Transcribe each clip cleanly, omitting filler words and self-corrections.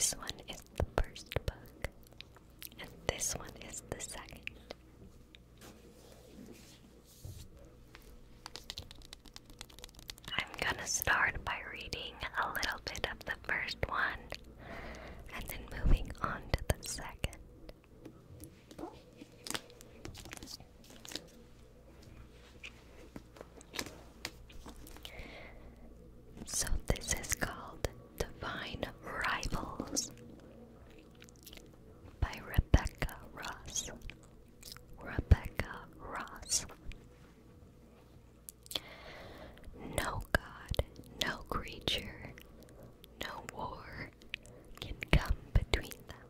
This one is the first book, and this one is the second. I'm gonna start by reading a little bit of the first one and then moving on to the second. So this is called Divine Rivals by Rebecca Ross. Rebecca Ross. No God, no creature, no war can come between them.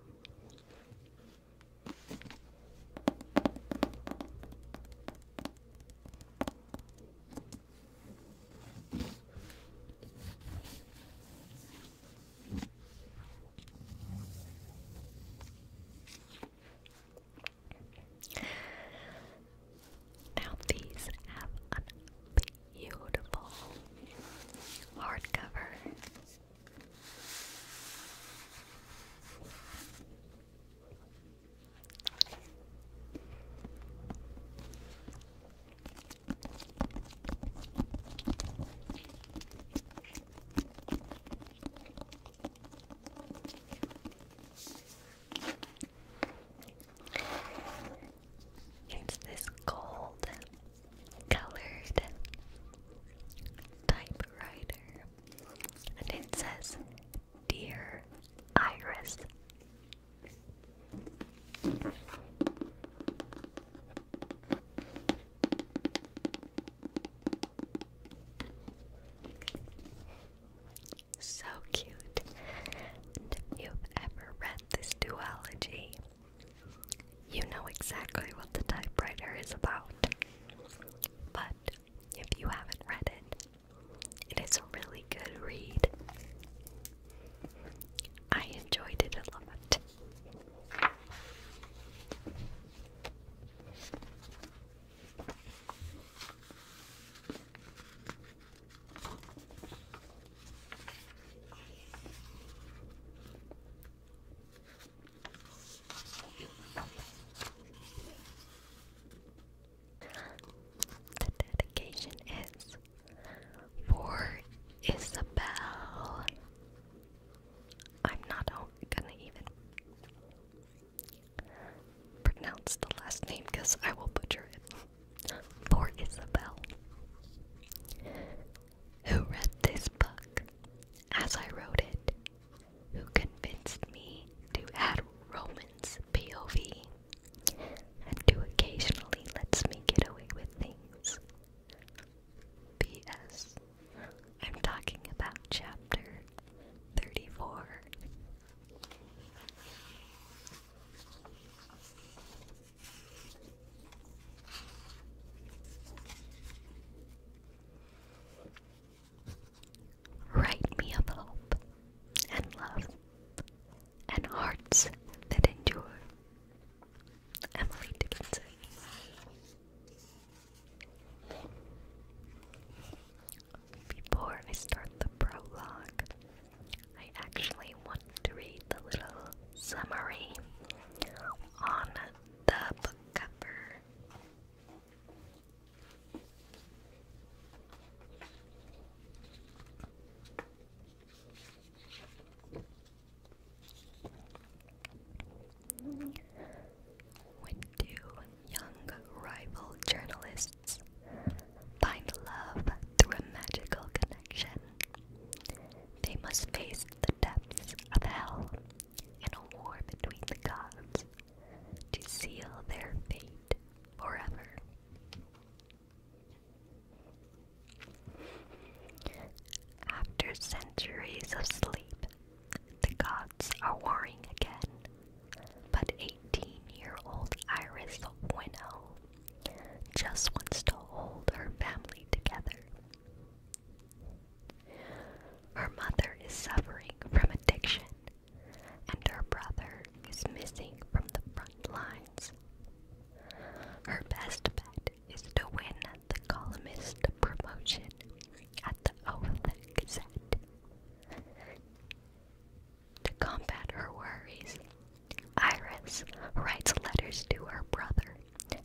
Iris writes letters to her brother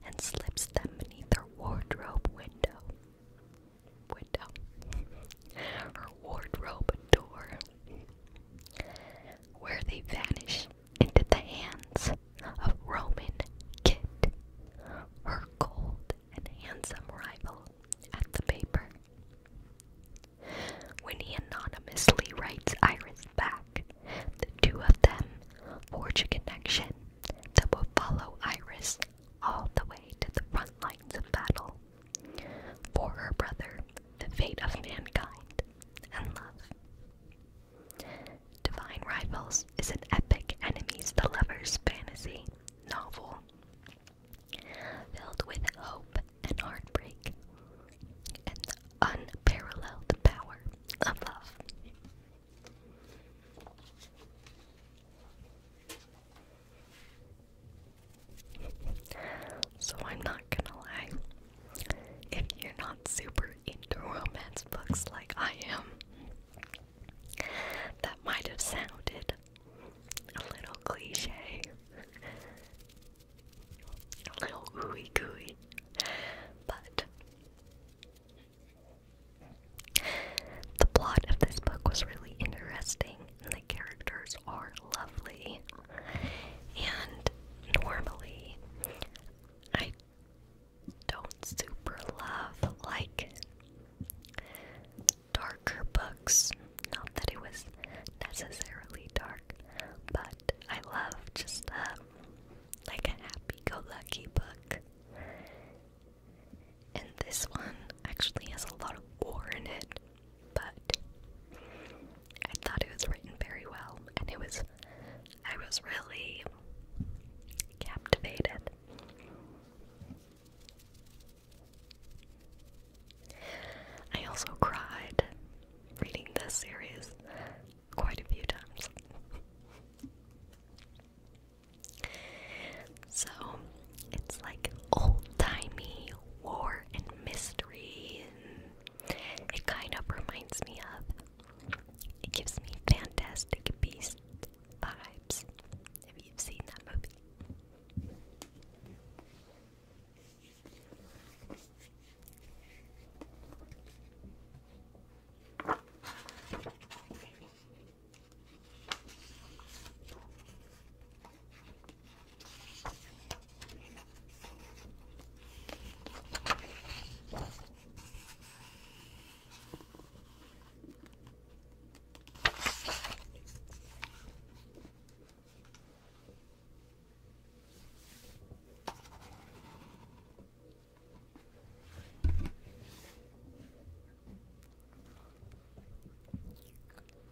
and slips them beneath her wardrobe window. Her wardrobe door, where they vanish into the hands of Roman Kit, her cold and handsome rival at the paper. When he anonymously writes Iris back, the two of them forge a connection that will follow Iris all the way to the front lines of battle for her brother, the fate of mankind, and love. Divine Rivals is an epic enemies to lovers fantasy novel filled with hope and heartbreak and the unparalleled power of love. So I'm not gonna lie, if you're not super into romance books like I am, that might have sounded a little cliche, a little ooey gooey, but the plot of this book was really interesting and the characters are lovely. And normally I don't super love like darker books. Not that it was necessarily dark, but I love just like a happy-go-lucky book. And this one actually has a lot of war in it, but I thought it was written very well, and I was really captivated. I also cried reading this series quite a few times. So, it's like old-timey war and mystery, and it kind of reminds me of, it gives me Fantastic Beasts vibes, if you've seen that movie.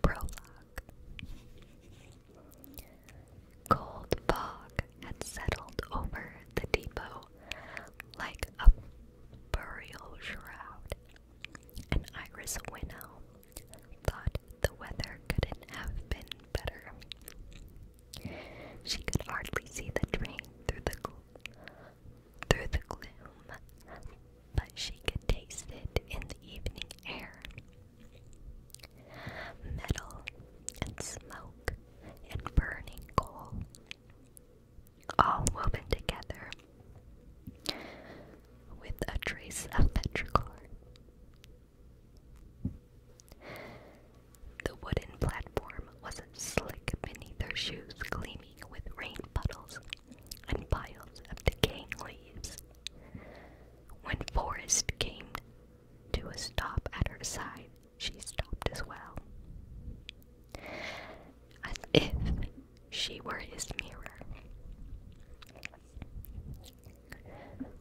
Prologue. Cold fog had settled over the depot like a burial shroud, and Iris Winnow thought the weather couldn't have been better. She could hardly see the train through the gloom, but she could taste it in the evening air. Metal and smoke and burning coal, all woven together with a trace of petrichor. The wooden platform was slick beneath her shoes, gleaming with rain puddles and piles of decaying leaves. When Forrest came to a stop at her side, she stopped as well, as if she were his mirror.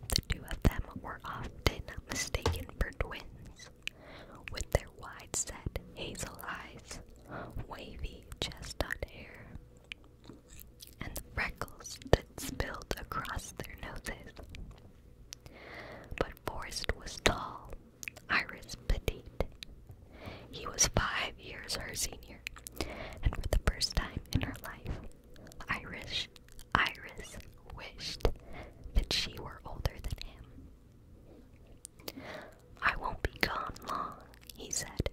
The two of them were often mistaken for twins, with their wide-set hazel eyes, wavy chestnut hair, and the freckles that spilled across their noses. But Forrest was tall, Iris petite. He was 5 years her senior, and for the first time in her life, Iris wished that she were older than him. "I won't be gone long," he said.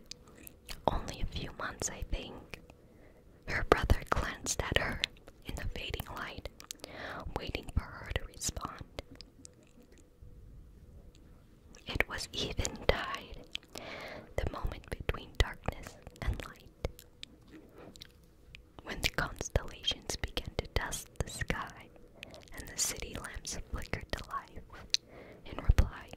"Only a few months, I think." Her brother glanced at her in the fading light, was eventide, the moment between darkness and light, when the constellations began to dust the sky and the city lamps flickered to life. In reply,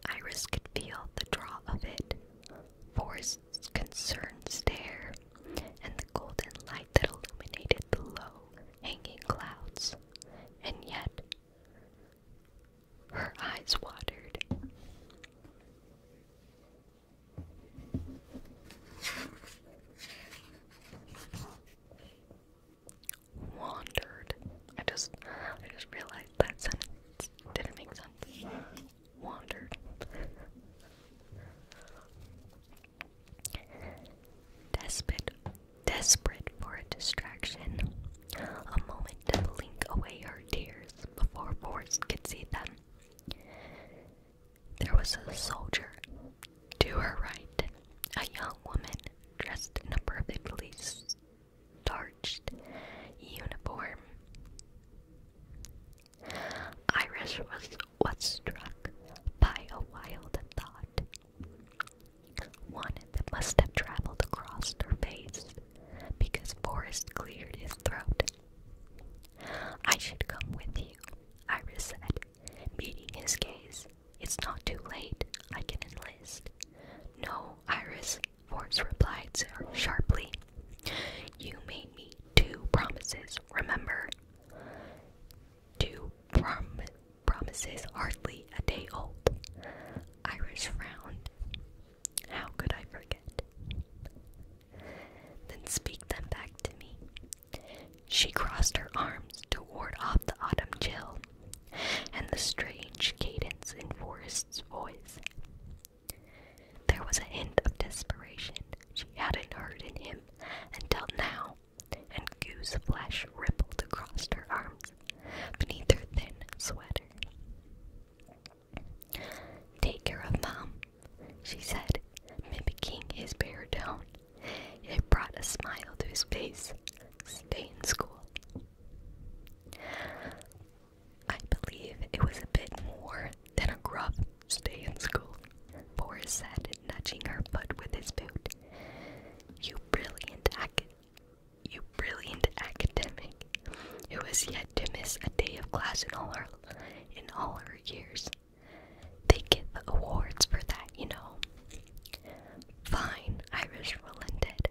Iris could feel the draw of it, Forrest's concerned stare, and the golden light that illuminated the low-hanging clouds, and yet her eyes watered. Wandered. I just realized that sentence didn't make sense. Wandered. Desperate for a distraction, a moment to blink away her tears before Forrest could see them. There was a soldier to her right, a young woman dressed in a perfectly starched uniform. Iris was struck by a wild thought, one that must have traveled across her face, because Forrest cleared his throat. "I should come with you," Iris said, meeting his gaze. "It's not too late. I can enlist." "No, Iris," Forrest replied sharply. "You made me 2 promises, remember? 2 promises hardly a day old." Iris frowned. "How could I forget?" "Then speak them back to me." She crossed her arms to ward off the autumn chill and the strange cadence in Forrest's voice. There was a hint of desperation she hadn't heard in him until now, and goose flesh rippled across her arms beneath her thin sweater. "Take care of Mom," she said, mimicking his baritone. It brought a smile to his face. "Stay in school." I believe it was a bit more than a gruff "stay in school," Boris said, nudging her foot with his boot. You brilliant academic who has yet to miss a day of class in all her years. They give awards for that, you know. "Fine," Iris relented,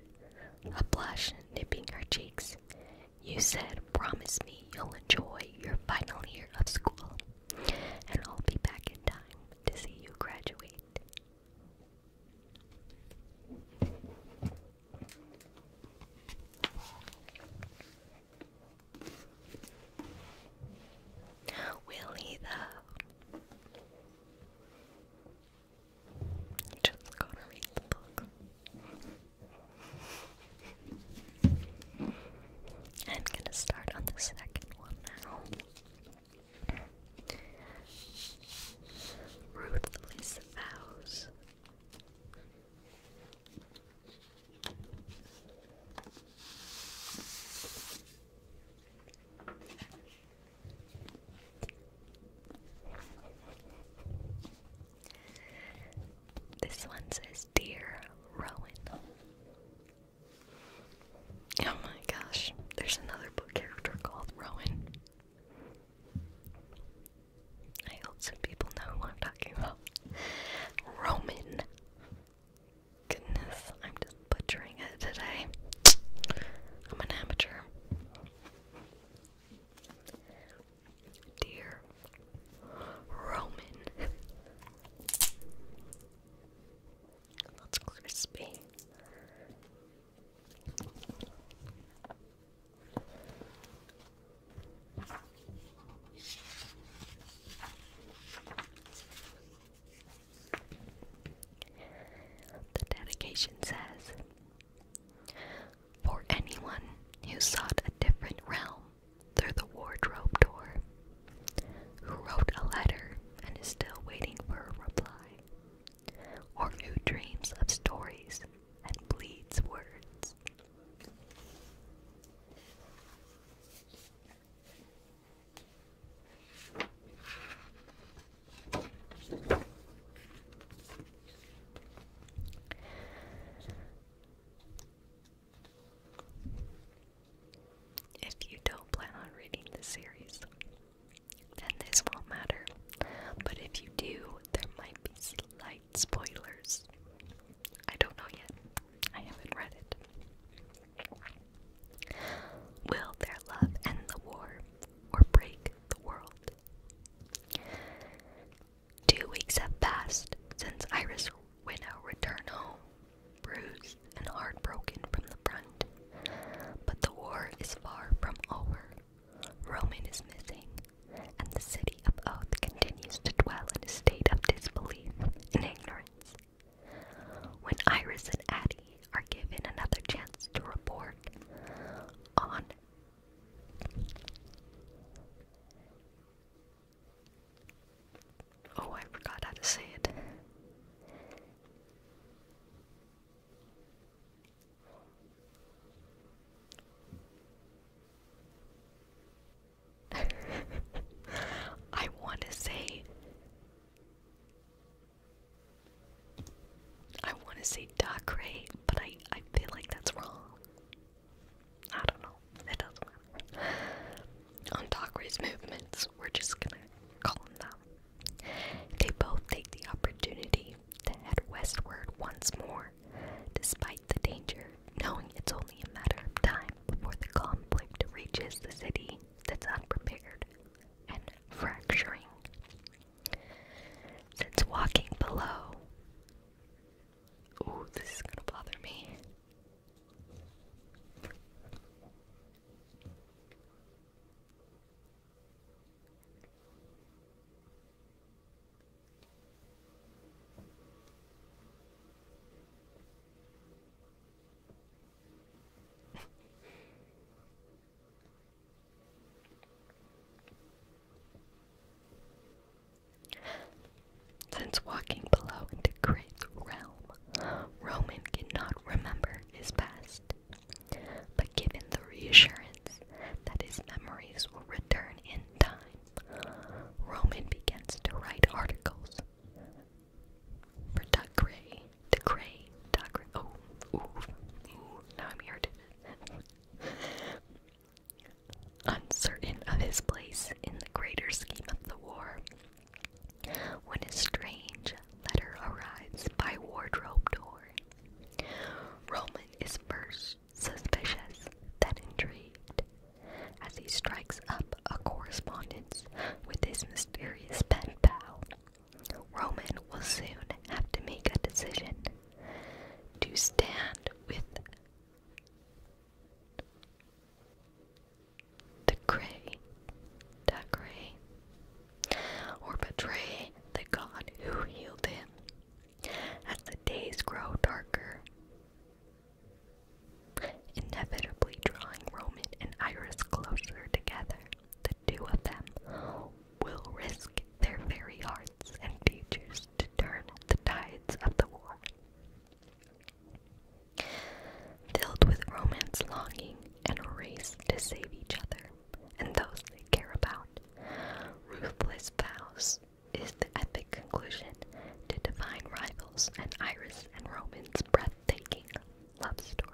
a blush nipping her cheeks. "You said promise me you'll enjoy your final year of school, and I'll be back in time to see you graduate." Will he though? Just gonna read the book. I'm gonna start on the second one now. Ruthless Vows. This one says, "Dear Rowan." Oh my gosh, there's another book character called Rowan. I hope some people know who I'm talking about. Roman. Goodness, I'm just butchering it today. I'm an amateur. Dear Roman. That's crispy. The dedication says, "For anyone who sought a different realm through the wardrobe door, who wrote a letter and is still waiting for a reply, or who dreams of stories and bleeds words." to say Dakre, but I feel like that's wrong. I don't know. It doesn't matter. On Dakre's movements, we're just gonna call them them. They both take the opportunity to head westward once more, despite the danger, knowing it's only a matter of time before the conflict reaches the city that's unprepared and fracturing. Since walking below, ooh, this is gonna bother me. Since walking below into Craig's realm, Roman cannot remember his past. But given the reassurance that his memories will return in time, Roman begins to write articles for Doug Gray, now I'm irritated. Uncertain of his place in the greater scheme of the war, when a strange letter arrives by wardrobe door, Roman is first suspicious, then intrigued, as he strikes up a correspondence with his mysterious pen pal. Roman will soon have to make a decision to stand with the Gray, or betray the god who healed him. As the days grow darker, inevitably drawing Roman and Iris closer together, the two of them will risk their very hearts and futures to turn the tides of the war. Filled with romance, longing, and a race to save each other and those they care about, Ruthless Vows is the epic conclusion to Divine Rivals and Iris and Roman's breathtaking love story.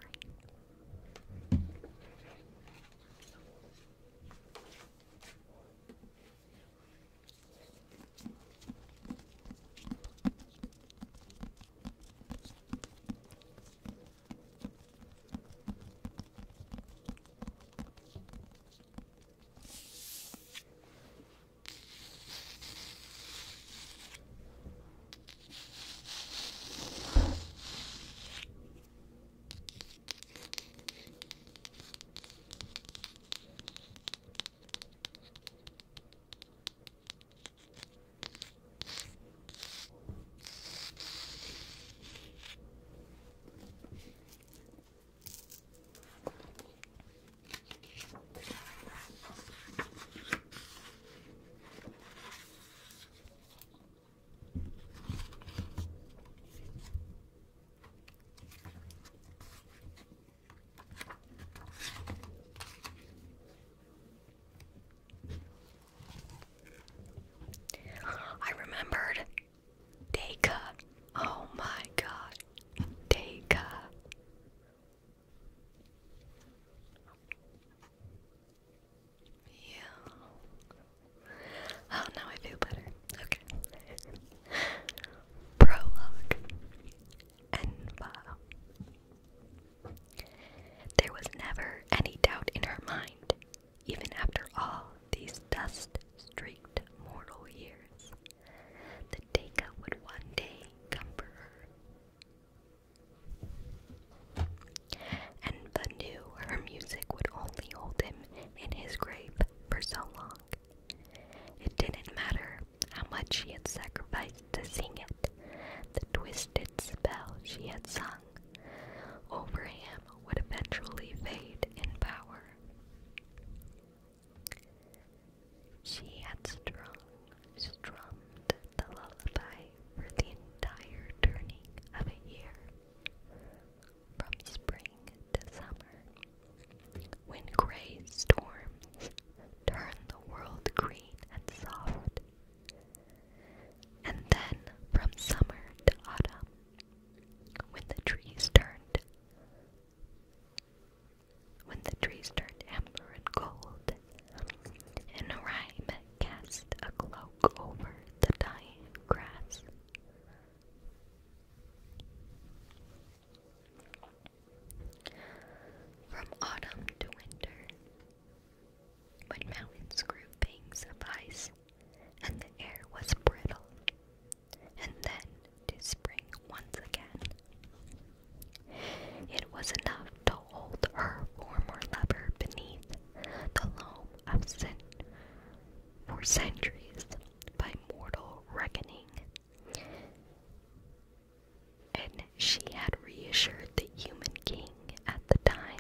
she had reassured the human king at the time.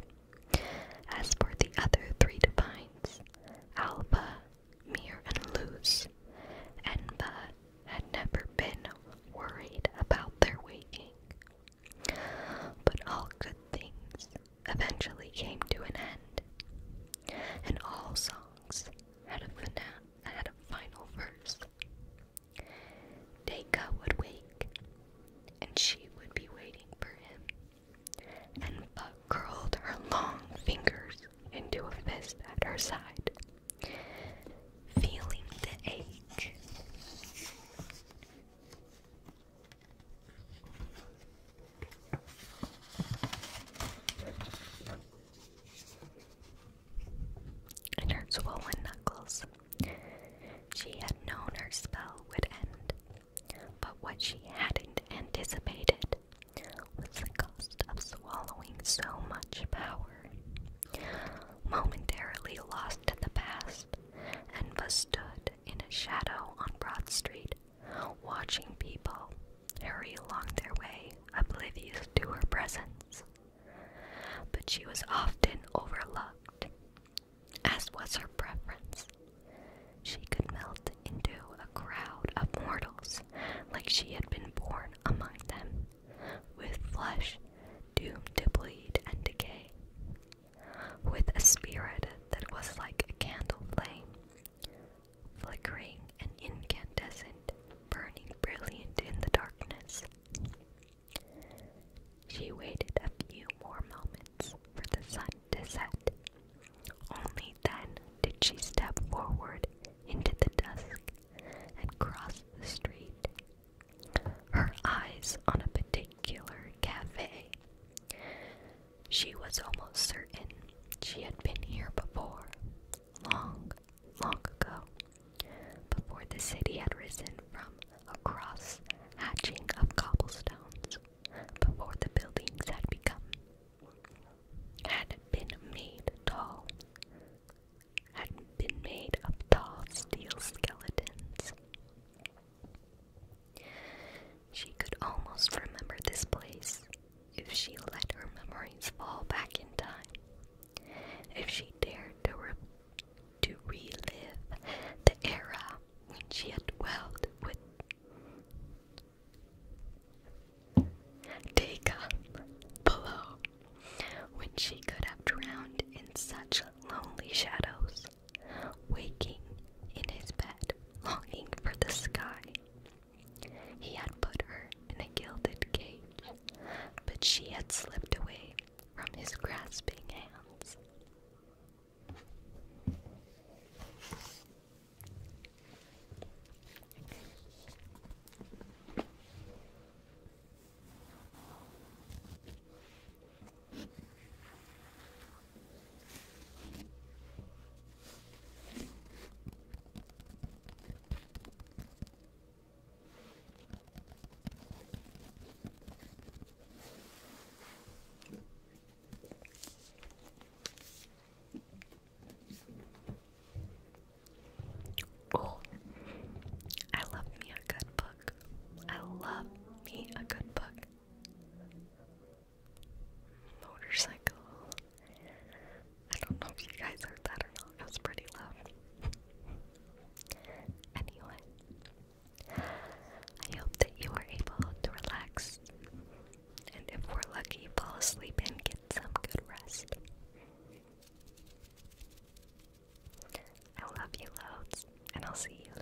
As for the other three divines, Alba, Mir, and Luz, Enba had never been worried about their waking. But all good things eventually came to an end, and all songs had a final verse. Deka would wake, and she would be waiting for him, and Buck curled her long fingers into a fist at her side, feeling the ache. In her swollen knuckles, she had known her spell would end, but what she hadn't anticipated was the cost of swallowing so much power. Momentarily lost to the past, Enva stood in a shadow on Broad Street, watching people hurry along their way, oblivious to her presence. But she was often overlooked, as was her preference. She could melt into a crowd of mortals like she had been born among them, with flesh doomed to bleed and decay, with a spirit that was like a candle flame, flickering and incandescent, burning brilliant in the darkness. She waited a few more moments for the sun to set. Only then did she step forward into the dusk and cross the street, her eyes on a particular cafe. She was almost certain she had been here before, long, long ago, before the city had risen from a cross-hatching of cobblestones, before the buildings had been made tall, had been made of tall steel skeletons. She could almost remember this place if she let her memories fall back in time, if she dared to relive the era when she had dwelled with Deka below, when she could have drowned in such lonely shadows, waking in his bed, longing for the sky. He had put her in a gilded cage, but she had slipped away from his grasping hands. Oh, I love me a good book. I love me a good book. Motorcycle. I don't know if you guys heard that or not. It was pretty loud. Anyway, I hope that you were able to relax, and if we're lucky, fall asleep and get some good rest. I love you loads, and I'll see you